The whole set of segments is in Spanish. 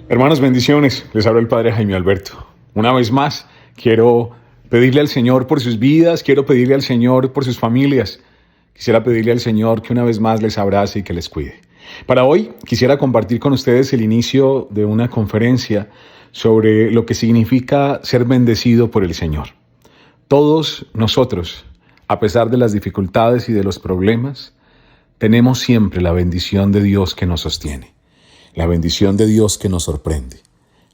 Hermanos, bendiciones. Les habla el Padre Jaime Alberto. Una vez más, quiero pedirle al Señor por sus vidas, quiero pedirle al Señor por sus familias. Quisiera pedirle al Señor que una vez más les abrace y que les cuide. Para hoy, quisiera compartir con ustedes el inicio de una conferencia sobre lo que significa ser bendecido por el Señor. Todos nosotros, a pesar de las dificultades y de los problemas, tenemos siempre la bendición de Dios que nos sostiene, la bendición de Dios que nos sorprende,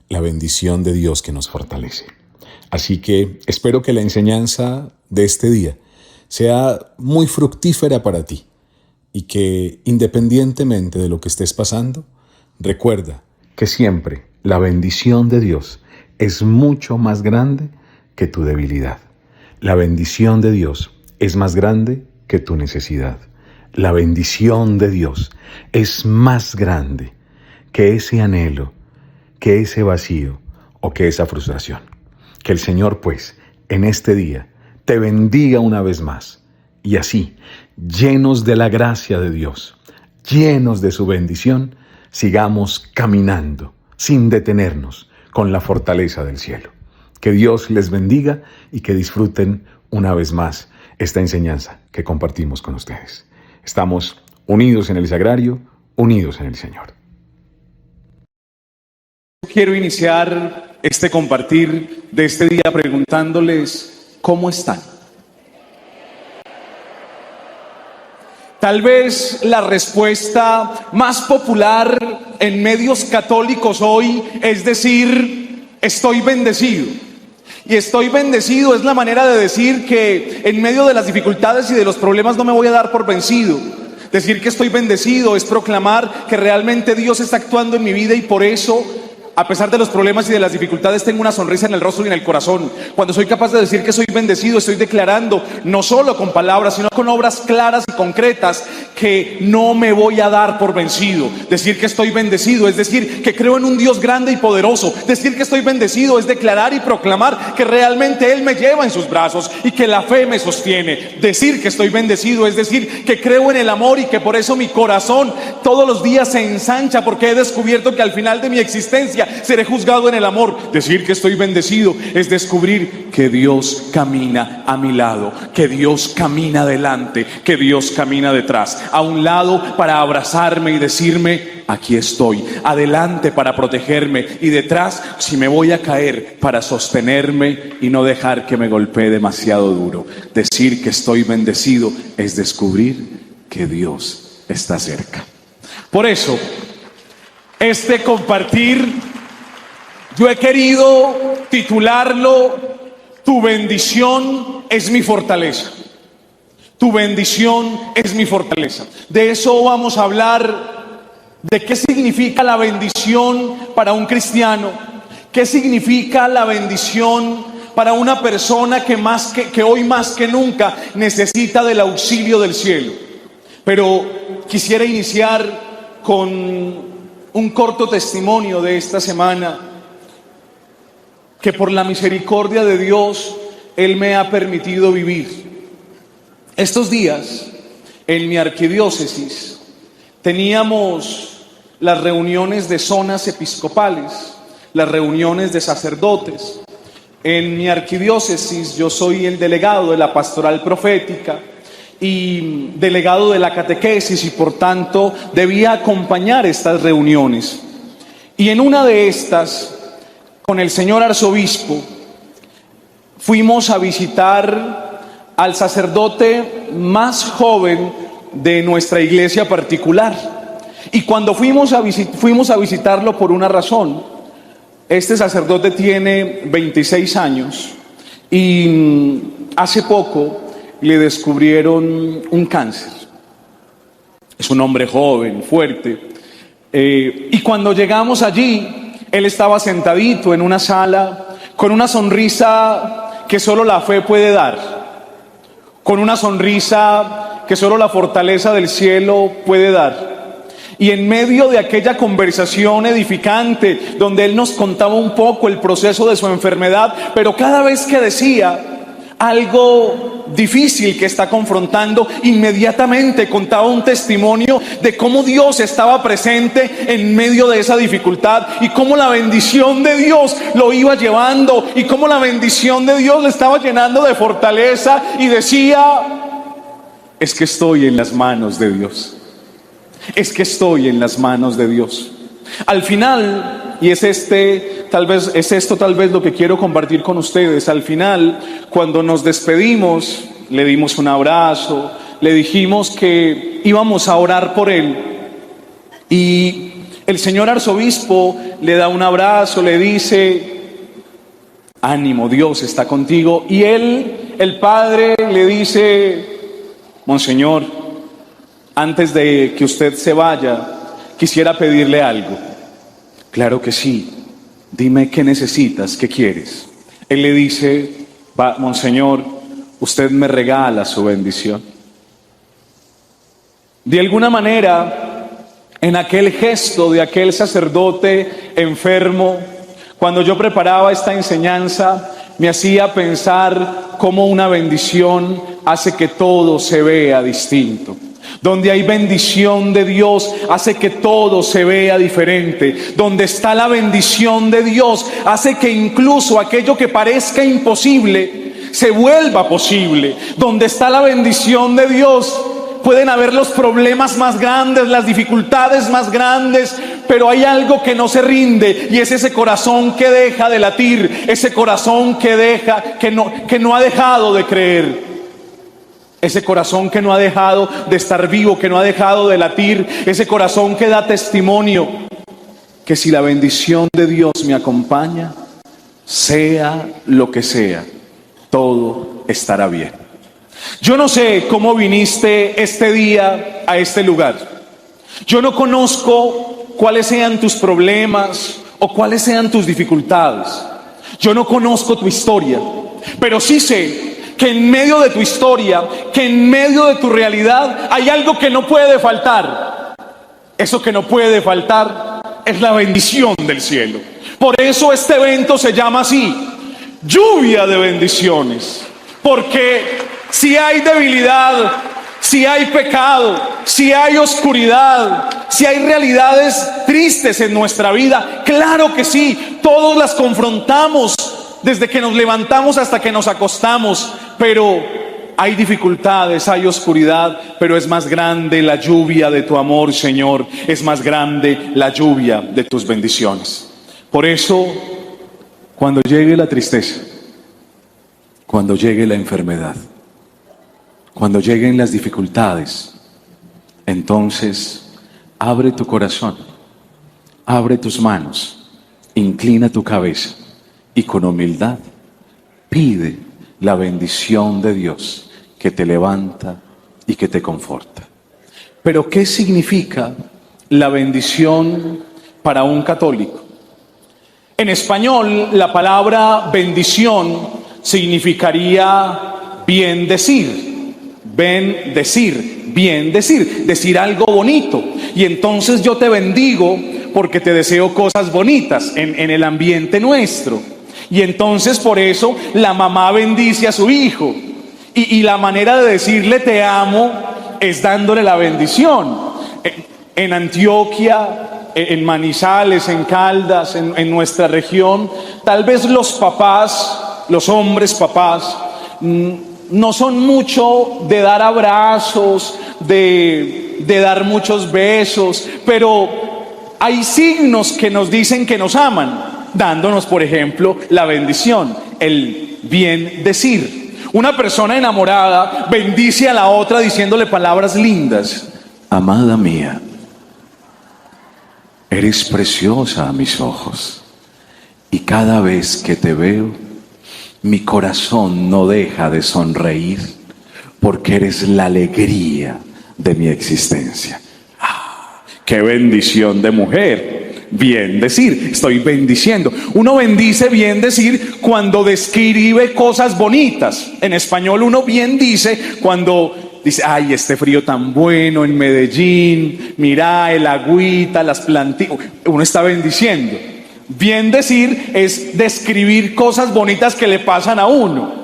la bendición de Dios que nos fortalece. Así que espero que la enseñanza de este día sea muy fructífera para ti y que, independientemente de lo que estés pasando, recuerda que siempre la bendición de Dios es mucho más grande que tu debilidad. La bendición de Dios es más grande que tu necesidad. La bendición de Dios es más grande que ese anhelo, que ese vacío o que esa frustración. Que el Señor, pues, en este día te bendiga una vez más y así, llenos de la gracia de Dios, llenos de su bendición, sigamos caminando sin detenernos con la fortaleza del cielo. Que Dios les bendiga y que disfruten una vez más esta enseñanza que compartimos con ustedes. Estamos unidos en el sagrario, unidos en el Señor. Quiero iniciar este compartir de este día preguntándoles, ¿cómo están? Tal vez la respuesta más popular en medios católicos hoy es decir, estoy bendecido. Y estoy bendecido es la manera de decir que en medio de las dificultades y de los problemas no me voy a dar por vencido. Decir que estoy bendecido es proclamar que realmente Dios está actuando en mi vida y por eso, a pesar de los problemas y de las dificultades, tengo una sonrisa en el rostro y en el corazón. Cuando soy capaz de decir que soy bendecido, estoy declarando, no solo con palabras, sino con obras claras y concretas, que no me voy a dar por vencido. Decir que estoy bendecido es decir que creo en un Dios grande y poderoso. Decir que estoy bendecido es declarar y proclamar que realmente Él me lleva en sus brazos y que la fe me sostiene. Decir que estoy bendecido es decir que creo en el amor y que por eso mi corazón todos los días se ensancha, porque he descubierto que al final de mi existencia seré juzgado en el amor. Decir que estoy bendecido es descubrir que Dios camina a mi lado, que Dios camina adelante, que Dios camina detrás, a un lado para abrazarme y decirme, aquí estoy, adelante para protegerme y detrás, si me voy a caer, para sostenerme y no dejar que me golpee demasiado duro. Decir que estoy bendecido es descubrir que Dios está cerca. Por eso, este compartir, yo he querido titularlo, tu bendición es mi fortaleza. Tu bendición es mi fortaleza. De eso vamos a hablar, de qué significa la bendición para un cristiano, qué significa la bendición para una persona que hoy más que nunca necesita del auxilio del cielo. Pero quisiera iniciar con un corto testimonio de esta semana, que por la misericordia de Dios Él me ha permitido vivir. Estos días en mi arquidiócesis teníamos las reuniones de zonas episcopales, las reuniones de sacerdotes. En mi arquidiócesis yo soy el delegado de la pastoral profética y delegado de la catequesis y por tanto debía acompañar estas reuniones. Y en una de estas, con el señor arzobispo, fuimos a visitar al sacerdote más joven de nuestra iglesia particular. Y cuando fuimos a visitarlo por una razón. Este sacerdote tiene 26 años y hace poco le descubrieron un cáncer. Es un hombre joven, fuerte. Y cuando llegamos allí, él estaba sentadito en una sala con una sonrisa que solo la fe puede dar, con una sonrisa que solo la fortaleza del cielo puede dar. Y en medio de aquella conversación edificante, donde él nos contaba un poco el proceso de su enfermedad, pero cada vez que decía algo difícil que está confrontando, inmediatamente contaba un testimonio de cómo Dios estaba presente en medio de esa dificultad y cómo la bendición de Dios lo iba llevando y cómo la bendición de Dios le estaba llenando de fortaleza, y decía: es que estoy en las manos de Dios, es que estoy en las manos de Dios. Al final, y es esto tal vez lo que quiero compartir con ustedes, al final, cuando nos despedimos, le dimos un abrazo, le dijimos que íbamos a orar por él, y el señor arzobispo le da un abrazo, le dice: ánimo, Dios está contigo. Y él, el padre, le dice: monseñor, antes de que usted se vaya, quisiera pedirle algo. Claro que sí, dime qué necesitas, qué quieres. Él le dice: monseñor, usted me regala su bendición. De alguna manera, en aquel gesto de aquel sacerdote enfermo, cuando yo preparaba esta enseñanza, me hacía pensar cómo una bendición hace que todo se vea distinto. Donde hay bendición de Dios, hace que todo se vea diferente. Donde está la bendición de Dios, hace que incluso aquello que parezca imposible se vuelva posible. Donde está la bendición de Dios, pueden haber los problemas más grandes, las dificultades más grandes, pero hay algo que no se rinde, y es ese corazón que deja de latir, ese corazón que no ha dejado de creer. Ese corazón que no ha dejado de estar vivo, que no ha dejado de latir, ese corazón que da testimonio que si la bendición de Dios me acompaña, sea lo que sea, todo estará bien. Yo no sé cómo viniste este día a este lugar. Yo no conozco cuáles sean tus problemas o cuáles sean tus dificultades. Yo no conozco tu historia, pero sí sé que en medio de tu historia, que en medio de tu realidad, hay algo que no puede faltar. Eso que no puede faltar es la bendición del cielo. Por eso este evento se llama así: lluvia de bendiciones. Porque si hay debilidad, si hay pecado, si hay oscuridad, si hay realidades tristes en nuestra vida, claro que sí, todos las confrontamos desde que nos levantamos hasta que nos acostamos, pero hay dificultades, hay oscuridad, pero es más grande la lluvia de tu amor, Señor, es más grande la lluvia de tus bendiciones. Por eso, cuando llegue la tristeza, cuando llegue la enfermedad, cuando lleguen las dificultades, entonces abre tu corazón, abre tus manos, inclina tu cabeza y con humildad pide la bendición de Dios que te levanta y que te conforta. Pero ¿qué significa la bendición para un católico? En español, la palabra bendición significaría bien decir, decir algo bonito. Y entonces yo te bendigo porque te deseo cosas bonitas en el ambiente nuestro. Y entonces por eso la mamá bendice a su hijo. Y la manera de decirle te amo es dándole la bendición. En Antioquia, en Manizales, en Caldas, en nuestra región, tal vez los papás, los hombres papás, no son mucho de dar abrazos, de dar muchos besos, pero hay signos que nos dicen que nos aman, dándonos, por ejemplo, la bendición, el bien decir. Una persona enamorada bendice a la otra diciéndole palabras lindas. Amada mía, eres preciosa a mis ojos, y cada vez que te veo, mi corazón no deja de sonreír, porque eres la alegría de mi existencia. ¡Qué bendición de mujer! Bien decir, estoy bendiciendo. Uno bendice bien decir cuando describe cosas bonitas. En español uno bien dice cuando dice: ay, este frío tan bueno en Medellín, mira el agüita, las plantitas. Uno está bendiciendo. Bien decir es describir cosas bonitas que le pasan a uno.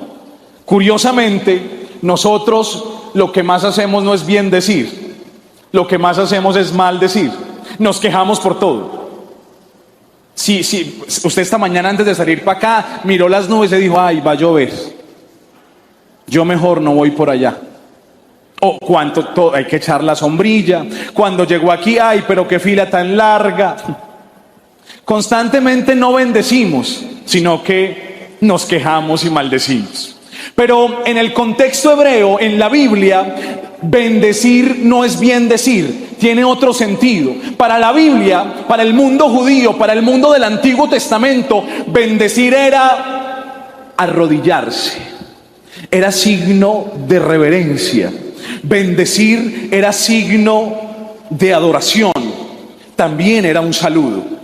Curiosamente, nosotros lo que más hacemos no es bien decir, lo que más hacemos es mal decir. Nos quejamos por todo. Sí, usted esta mañana antes de salir para acá miró las nubes y dijo, ay, va a llover, yo mejor no voy por allá. O hay que echar la sombrilla. Cuando llegó aquí, ay, pero qué fila tan larga. Constantemente no bendecimos, sino que nos quejamos y maldecimos. Pero en el contexto hebreo, en la Biblia, bendecir no es bien decir, tiene otro sentido. Para la Biblia, para el mundo judío, para el mundo del Antiguo Testamento, bendecir era arrodillarse, era signo de reverencia. Bendecir era signo de adoración, también era un saludo.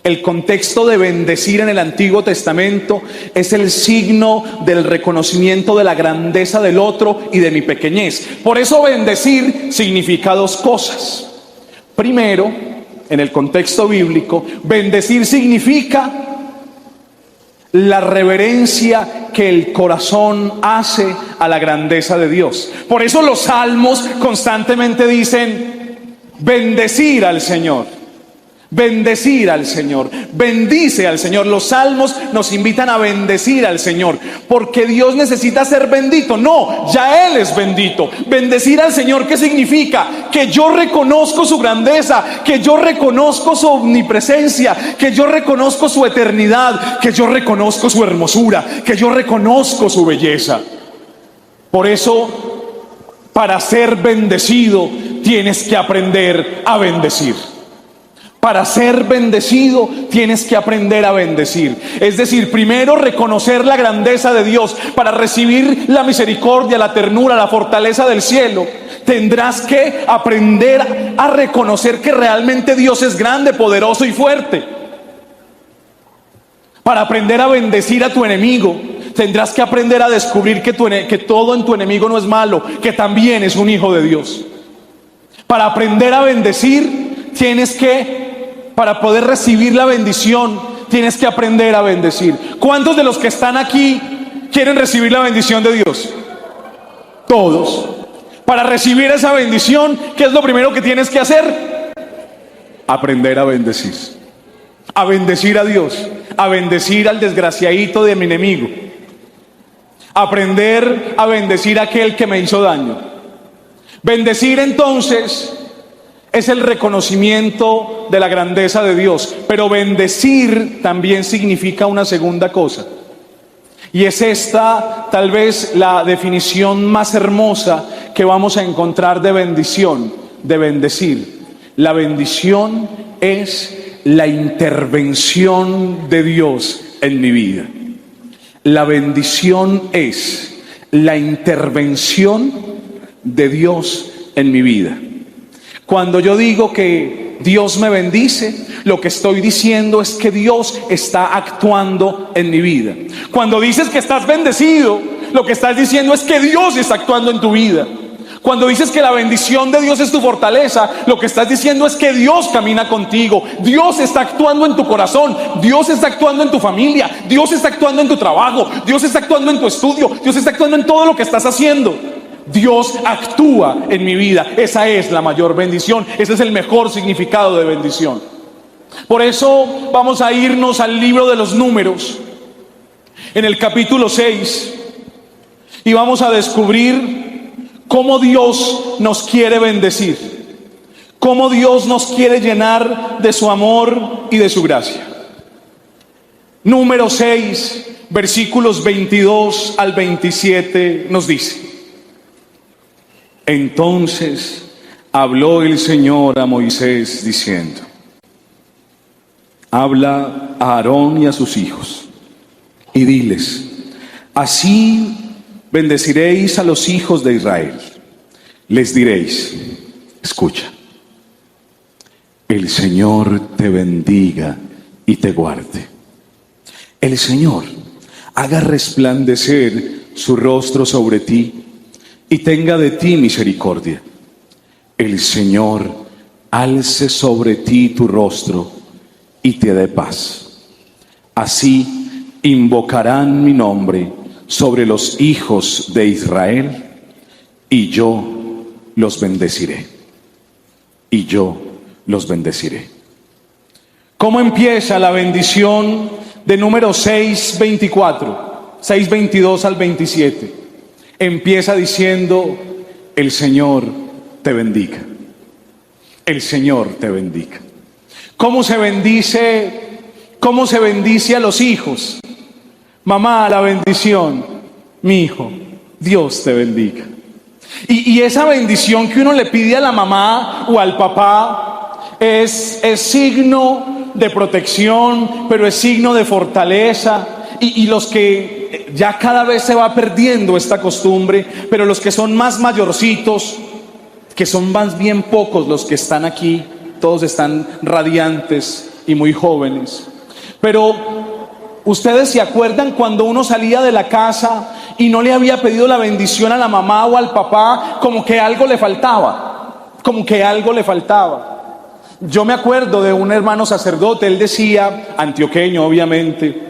El contexto de bendecir en el Antiguo Testamento es el signo del reconocimiento de la grandeza del otro y de mi pequeñez. Por eso bendecir significa dos cosas. Primero, en el contexto bíblico, bendecir significa la reverencia que el corazón hace a la grandeza de Dios. Por eso los salmos constantemente dicen, bendecir al Señor. Bendecir al Señor, bendice al Señor. Los salmos nos invitan a bendecir al Señor, porque Dios necesita ser bendito. No, ya Él es bendito. Bendecir al Señor, ¿qué significa? Que yo reconozco su grandeza, que yo reconozco su omnipresencia, que yo reconozco su eternidad, que yo reconozco su hermosura, que yo reconozco su belleza. Por eso, para ser bendecido, tienes que aprender a bendecir. Para ser bendecido tienes que aprender a bendecir. Es decir, primero reconocer la grandeza de Dios. Para recibir la misericordia, la ternura, la fortaleza del cielo, tendrás que aprender a reconocer que realmente Dios es grande, poderoso y fuerte. Para aprender a bendecir a tu enemigo, tendrás que aprender a descubrir que todo en tu enemigo no es malo, que también es un hijo de Dios. Para aprender a bendecir, para poder recibir la bendición, tienes que aprender a bendecir. ¿Cuántos de los que están aquí quieren recibir la bendición de Dios? Todos. Para recibir esa bendición, ¿qué es lo primero que tienes que hacer? Aprender a bendecir. A bendecir a Dios, a bendecir al desgraciadito de mi enemigo. Aprender a bendecir a aquel que me hizo daño. Bendecir entonces es el reconocimiento de la grandeza de Dios, pero bendecir también significa una segunda cosa. Y es esta, tal vez, la definición más hermosa que vamos a encontrar de bendición, de bendecir. La bendición es la intervención de Dios en mi vida. La bendición es la intervención de Dios en mi vida. Cuando yo digo que Dios me bendice, lo que estoy diciendo es que Dios está actuando en mi vida. Cuando dices que estás bendecido, lo que estás diciendo es que Dios está actuando en tu vida. Cuando dices que la bendición de Dios es tu fortaleza, lo que estás diciendo es que Dios camina contigo. Dios está actuando en tu corazón, Dios está actuando en tu familia, Dios está actuando en tu trabajo, Dios está actuando en tu estudio, Dios está actuando en todo lo que estás haciendo. Dios actúa en mi vida. Esa es la mayor bendición. Ese es el mejor significado de bendición. Por eso vamos a irnos al libro de los Números, en el capítulo 6, y vamos a descubrir cómo Dios nos quiere bendecir, cómo Dios nos quiere llenar de su amor y de su gracia. Número 6, versículos 22 al 27 nos dice: Entonces habló el Señor a Moisés diciendo: Habla a Aarón y a sus hijos y diles: Así bendeciréis a los hijos de Israel. Les diréis: Escucha, el Señor te bendiga y te guarde. El Señor haga resplandecer su rostro sobre ti y tenga de ti misericordia. El Señor alce sobre ti tu rostro y te dé paz. Así invocarán mi nombre sobre los hijos de Israel, y yo los bendeciré. Y yo los bendeciré. ¿Cómo empieza la bendición de Números 6:24, 6:22 al 27? Empieza diciendo: el Señor te bendiga. El Señor te bendiga. ¿Cómo se bendice? ¿Cómo se bendice a los hijos? Mamá, la bendición. Mi hijo, Dios te bendiga. Y esa bendición que uno le pide a la mamá o al papá es signo de protección, pero es signo de fortaleza. Y los que ya cada vez se va perdiendo esta costumbre, pero los que son más mayorcitos, que son más bien pocos los que están aquí, todos están radiantes y muy jóvenes. Pero ustedes se acuerdan cuando uno salía de la casa y no le había pedido la bendición a la mamá o al papá, como que algo le faltaba, como que algo le faltaba. Yo me acuerdo de un hermano sacerdote, él decía, antioqueño obviamente,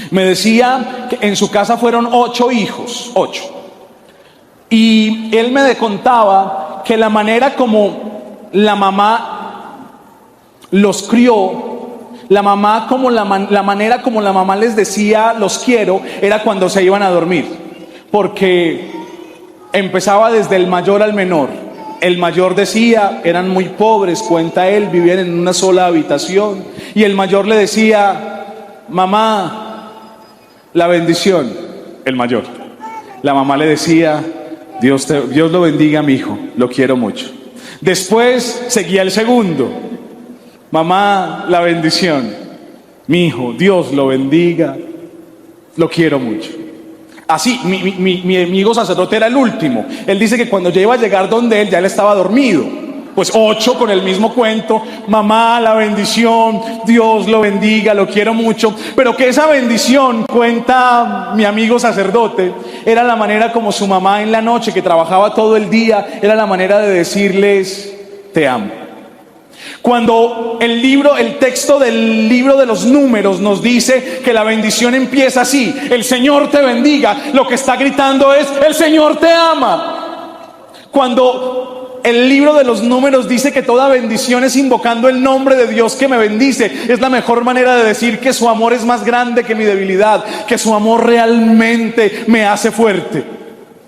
me decía que en su casa fueron 8 hijos, 8. Y él me contaba que la manera como la mamá los crió, la manera como la mamá les decía los quiero, era cuando se iban a dormir, porque empezaba desde el mayor al menor. El mayor decía, eran muy pobres, cuenta él, vivían en una sola habitación, y el mayor le decía: mamá, la bendición. El mayor. La mamá le decía: Dios lo bendiga, mi hijo, lo quiero mucho. Después seguía el segundo: mamá, la bendición. Mi hijo, Dios lo bendiga, lo quiero mucho. Así, mi amigo sacerdote era el último. Él dice que cuando ya iba a llegar donde él, ya él estaba dormido. Pues 8 con el mismo cuento: mamá, la bendición, Dios lo bendiga, lo quiero mucho. Pero que esa bendición, cuenta mi amigo sacerdote, era la manera como su mamá en la noche, que trabajaba todo el día, era la manera de decirles: te amo. Cuando el texto del libro de los Números nos dice que la bendición empieza así: el Señor te bendiga, lo que está gritando es: el Señor te ama. Cuando el libro de los Números dice que toda bendición es invocando el nombre de Dios que me bendice, es la mejor manera de decir que su amor es más grande que mi debilidad, que su amor realmente me hace fuerte.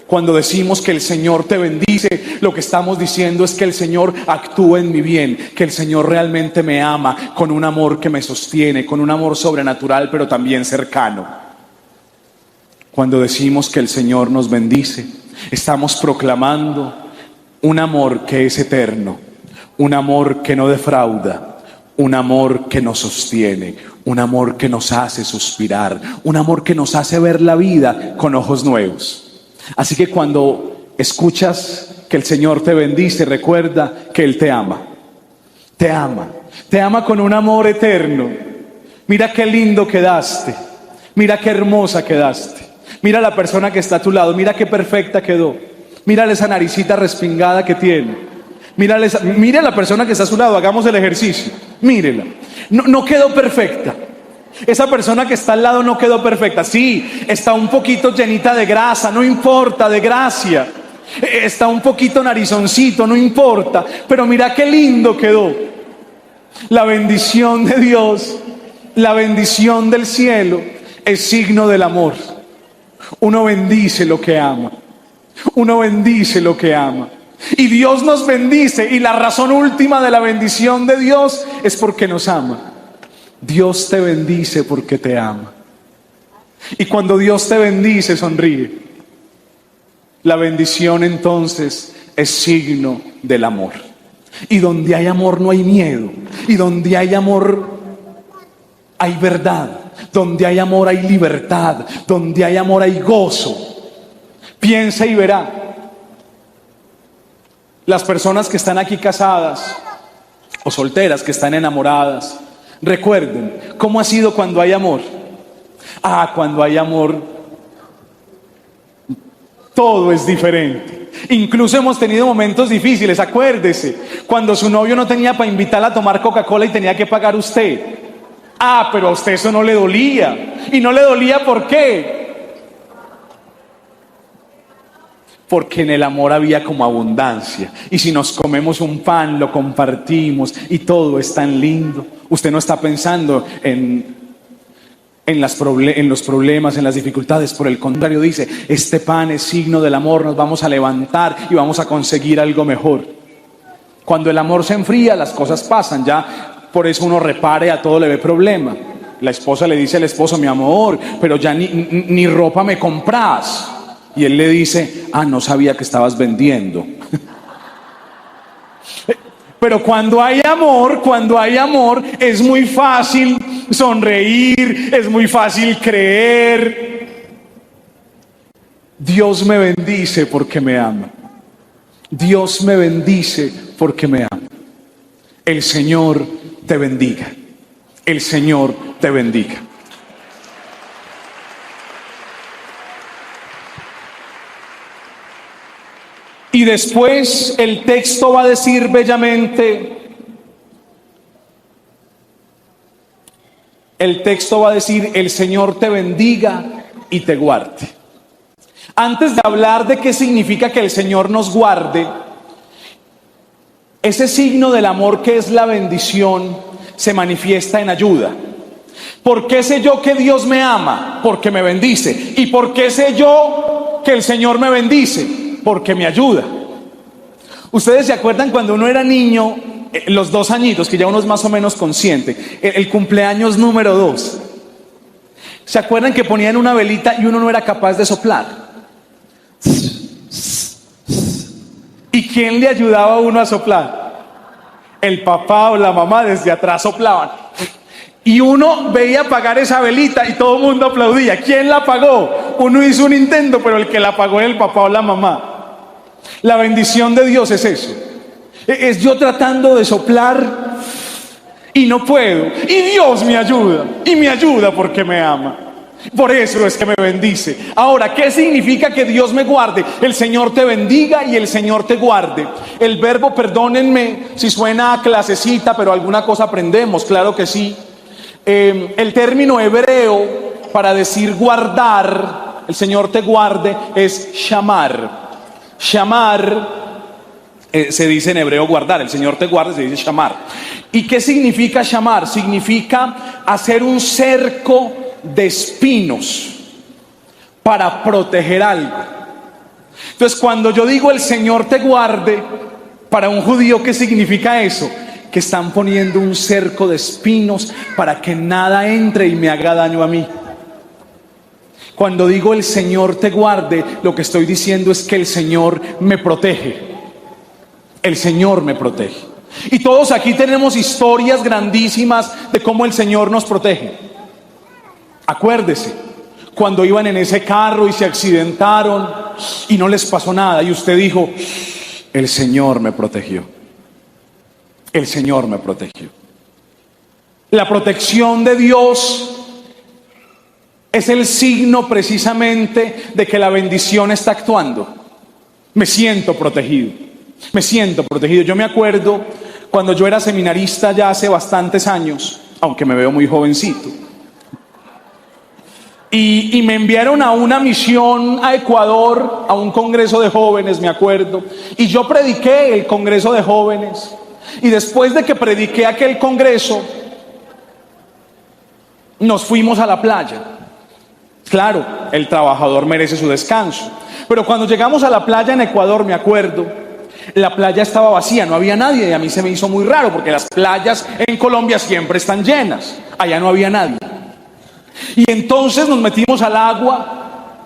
Cuando decimos que el Señor te bendice, lo que estamos diciendo es que el Señor actúa en mi bien, que el Señor realmente me ama con un amor que me sostiene, con un amor sobrenatural, pero también cercano. Cuando decimos que el Señor nos bendice, estamos proclamando un amor que es eterno, un amor que no defrauda, un amor que nos sostiene, un amor que nos hace suspirar, un amor que nos hace ver la vida con ojos nuevos. Así que cuando escuchas que el Señor te bendice, recuerda que Él te ama. Te ama. Te ama con un amor eterno. Mira qué lindo quedaste. Mira qué hermosa quedaste. Mira la persona que está a tu lado. Mira qué perfecta quedó. Mírale esa naricita respingada que tiene. Mire a la persona que está a su lado. Hagamos el ejercicio. Mírela. No quedó perfecta. Esa persona que está al lado no quedó perfecta. Sí, está un poquito llenita de grasa, no importa, de gracia. Está un poquito narizoncito, no importa. Pero mira qué lindo quedó. La bendición de Dios, la bendición del cielo, es signo del amor. Uno bendice lo que ama. Uno bendice lo que ama. Y Dios nos bendice. Y la razón última de la bendición de Dios es porque nos ama. Dios te bendice porque te ama. Y cuando Dios te bendice, sonríe. La bendición entonces es signo del amor. Y donde hay amor no hay miedo. Y donde hay amor hay verdad. Donde hay amor hay libertad. Donde hay amor hay gozo. Piensa y verá. Las personas que están aquí casadas o solteras, que están enamoradas, recuerden cómo ha sido cuando hay amor. Cuando hay amor, todo es diferente. Incluso hemos tenido momentos difíciles. Acuérdese, cuando su novio no tenía para invitarla a tomar Coca-Cola y tenía que pagar usted. Pero a usted eso no le dolía. Y no le dolía, ¿por qué? porque en el amor había como abundancia. Y si nos comemos un pan, lo compartimos y todo es tan lindo. Usted no está pensando en los problemas, en las dificultades. Por el contrario, dice, este pan es signo del amor, nos vamos a levantar y vamos a conseguir algo mejor. Cuando el amor se enfría, las cosas pasan, ya por eso uno repare, a todo le ve problema. La esposa le dice al esposo, mi amor, pero ya ni ropa me compras. Y él le dice, no sabía que estabas vendiendo. Pero cuando hay amor, es muy fácil sonreír, es muy fácil creer. Dios me bendice porque me ama. Dios me bendice porque me ama. El Señor te bendiga. El Señor te bendiga. Y después el texto va a decir bellamente, el Señor te bendiga y te guarde. Antes de hablar de qué significa que el Señor nos guarde, ese signo del amor que es la bendición se manifiesta en ayuda. ¿Por qué sé yo que Dios me ama? Porque me bendice. ¿Y por qué sé yo que el Señor me bendice? Porque me ayuda. Ustedes se acuerdan cuando uno era niño, los 2 añitos, que ya uno es más o menos consciente, el cumpleaños número 2. ¿Se acuerdan que ponían una velita y uno no era capaz de soplar? ¿Y quién le ayudaba a uno a soplar? El papá o la mamá desde atrás soplaban. Y uno veía apagar esa velita y todo el mundo aplaudía. ¿Quién la apagó? Uno hizo un intento, pero el que la apagó era el papá o la mamá. La bendición de Dios es eso. Es yo tratando de soplar y no puedo. Y Dios me ayuda. Y me ayuda porque me ama. Por eso es que me bendice. Ahora, ¿qué significa que Dios me guarde? El Señor te bendiga y el Señor te guarde. El verbo, perdónenme si suena a clasecita, pero alguna cosa aprendemos, claro que sí. El término hebreo para decir guardar, el Señor te guarde, es shamar. Shamar se dice en hebreo guardar, el Señor te guarde se dice shamar. ¿Y qué significa shamar? Significa hacer un cerco de espinos para proteger algo. Entonces, cuando yo digo el Señor te guarde, para un judío, ¿qué significa eso? Que están poniendo un cerco de espinos para que nada entre y me haga daño a mí. Cuando digo el Señor te guarde, lo que estoy diciendo es que el Señor me protege. El Señor me protege. Y todos aquí tenemos historias grandísimas de cómo el Señor nos protege. Acuérdese, cuando iban en ese carro y se accidentaron y no les pasó nada y usted dijo, el Señor me protegió. El Señor me protegió. La protección de Dios es el signo precisamente de que la bendición está actuando. Me siento protegido. Me siento protegido. Yo me acuerdo cuando yo era seminarista ya hace bastantes años, aunque me veo muy jovencito. Y me enviaron a una misión a Ecuador, a un congreso de jóvenes, me acuerdo. Y yo prediqué el congreso de jóvenes. Y después de que prediqué aquel congreso, nos fuimos a la playa. Claro, el trabajador merece su descanso. Pero cuando llegamos a la playa en Ecuador, me acuerdo, la playa estaba vacía, no había nadie. Y a mí se me hizo muy raro, porque las playas en Colombia siempre están llenas. Allá no había nadie. Y entonces nos metimos al agua,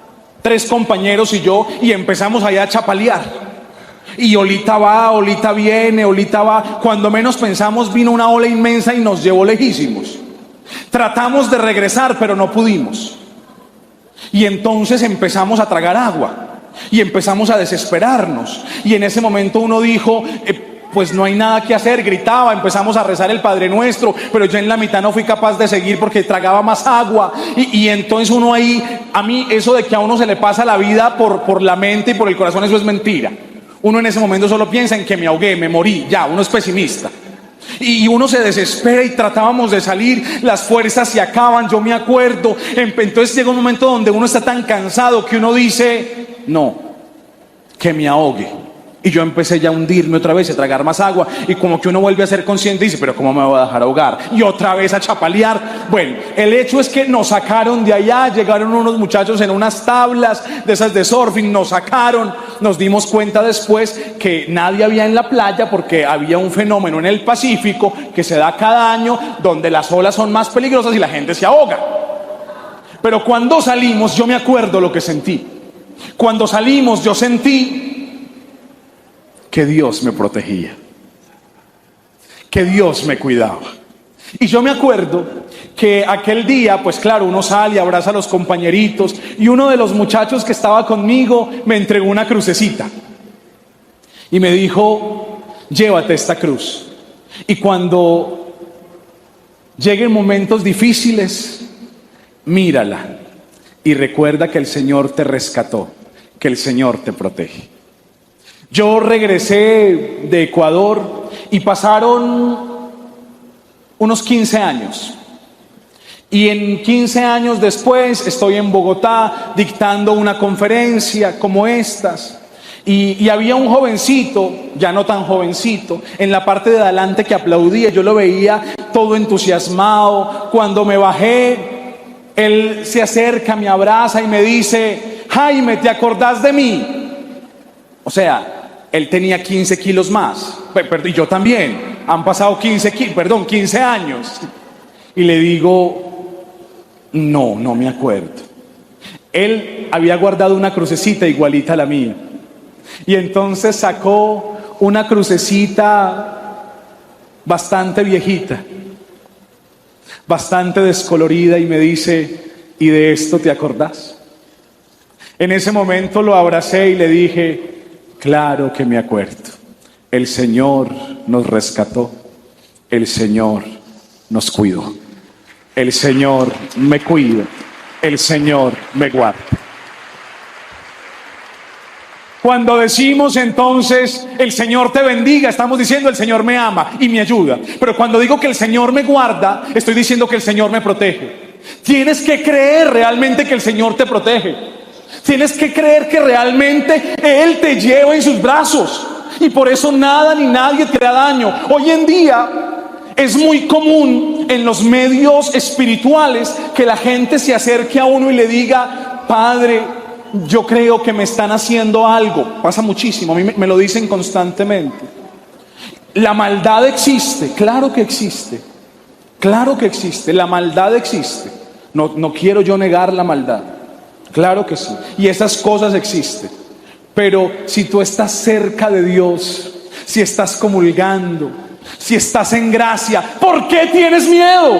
3 compañeros y yo, y empezamos allá a chapalear. Y olita va, olita viene, olita va. Cuando menos pensamos, vino una ola inmensa y nos llevó lejísimos. Tratamos de regresar, pero no pudimos. Y entonces empezamos a tragar agua. Y empezamos a desesperarnos. Y en ese momento uno dijo, pues no hay nada que hacer, gritaba, empezamos a rezar el Padre Nuestro, pero yo en la mitad no fui capaz de seguir porque tragaba más agua. Y entonces uno ahí, a mí eso de que a uno se le pasa la vida por la mente y por el corazón, eso es mentira. Uno en ese momento solo piensa en que me ahogué, me morí, ya, uno es pesimista. Y uno se desespera y tratábamos de salir, las fuerzas se acaban, yo me acuerdo. Entonces llega un momento donde uno está tan cansado que uno dice, no, que me ahogue. Y yo empecé ya a hundirme otra vez, a tragar más agua, y como que uno vuelve a ser consciente y dice, pero ¿cómo me voy a dejar ahogar? Y otra vez a chapalear. Bueno, el hecho es que nos sacaron de allá, llegaron unos muchachos en unas tablas de esas de surfing, nos sacaron, nos dimos cuenta después que nadie había en la playa porque había un fenómeno en el Pacífico que se da cada año donde las olas son más peligrosas y la gente se ahoga. Pero cuando salimos, yo me acuerdo lo que sentí. Cuando salimos, yo sentí que Dios me protegía, que Dios me cuidaba. Y yo me acuerdo que aquel día, pues claro, uno sale y abraza a los compañeritos, y uno de los muchachos que estaba conmigo me entregó una crucecita y me dijo, llévate esta cruz, y cuando lleguen momentos difíciles, mírala y recuerda que el Señor te rescató, que el Señor te protege. Yo regresé de Ecuador y pasaron unos 15 años. Y en 15 años después estoy en Bogotá dictando una conferencia como estas. Y había un jovencito, ya no tan jovencito, en la parte de adelante que aplaudía. Yo lo veía todo entusiasmado. Cuando me bajé, él se acerca, me abraza y me dice, Jaime, ¿te acordás de mí? O sea, él tenía 15 kilos más, y yo también, han pasado 15 años. Y le digo, no me acuerdo. Él había guardado una crucecita igualita a la mía. Y entonces sacó una crucecita bastante viejita, bastante descolorida, y me dice, ¿y de esto te acordás? En ese momento lo abracé y le dije, claro que me acuerdo. El Señor nos rescató. El Señor nos cuidó. El Señor me cuida. El Señor me guarda. Cuando decimos entonces, el Señor te bendiga, estamos diciendo, el Señor me ama y me ayuda. Pero cuando digo que el Señor me guarda, estoy diciendo que el Señor me protege. Tienes que creer realmente que el Señor te protege. Tienes que creer que realmente Él te lleva en sus brazos, y por eso nada ni nadie te da daño. Hoy en día es muy común en los medios espirituales que la gente se acerque a uno y le diga, Padre, yo creo que me están haciendo algo. Pasa muchísimo, a mí me lo dicen constantemente. La maldad existe, claro que existe. Claro que existe, la maldad existe. No quiero yo negar la maldad. Claro que sí, y esas cosas existen. Pero si tú estás cerca de Dios, si estás comulgando, si estás en gracia, ¿por qué tienes miedo?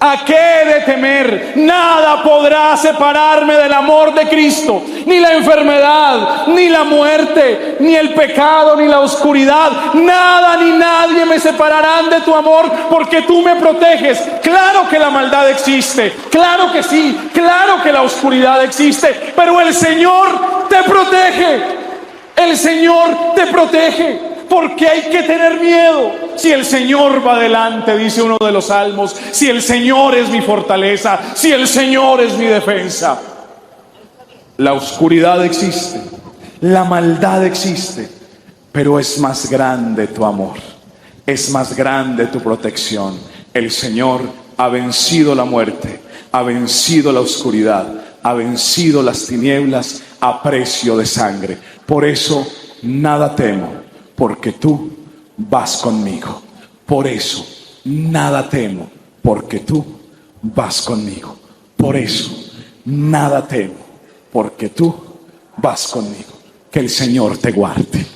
¿A qué he de temer? Nada podrá separarme del amor de Cristo, ni la enfermedad, ni la muerte, ni el pecado, ni la oscuridad. Nada ni nadie me separarán de tu amor, porque tú me proteges. Claro que la maldad existe, claro que sí, claro que la oscuridad existe, pero el Señor te protege. El Señor te protege. ¿Por qué hay que tener miedo? Si el Señor va adelante, dice uno de los salmos, si el Señor es mi fortaleza, si el Señor es mi defensa. La oscuridad existe, la maldad existe, pero es más grande tu amor, es más grande tu protección. El Señor ha vencido la muerte, ha vencido la oscuridad, ha vencido las tinieblas a precio de sangre. Por eso nada temo, porque tú vas conmigo. Por eso nada temo, porque tú vas conmigo. Por eso nada temo, porque tú vas conmigo. Que el Señor te guarde.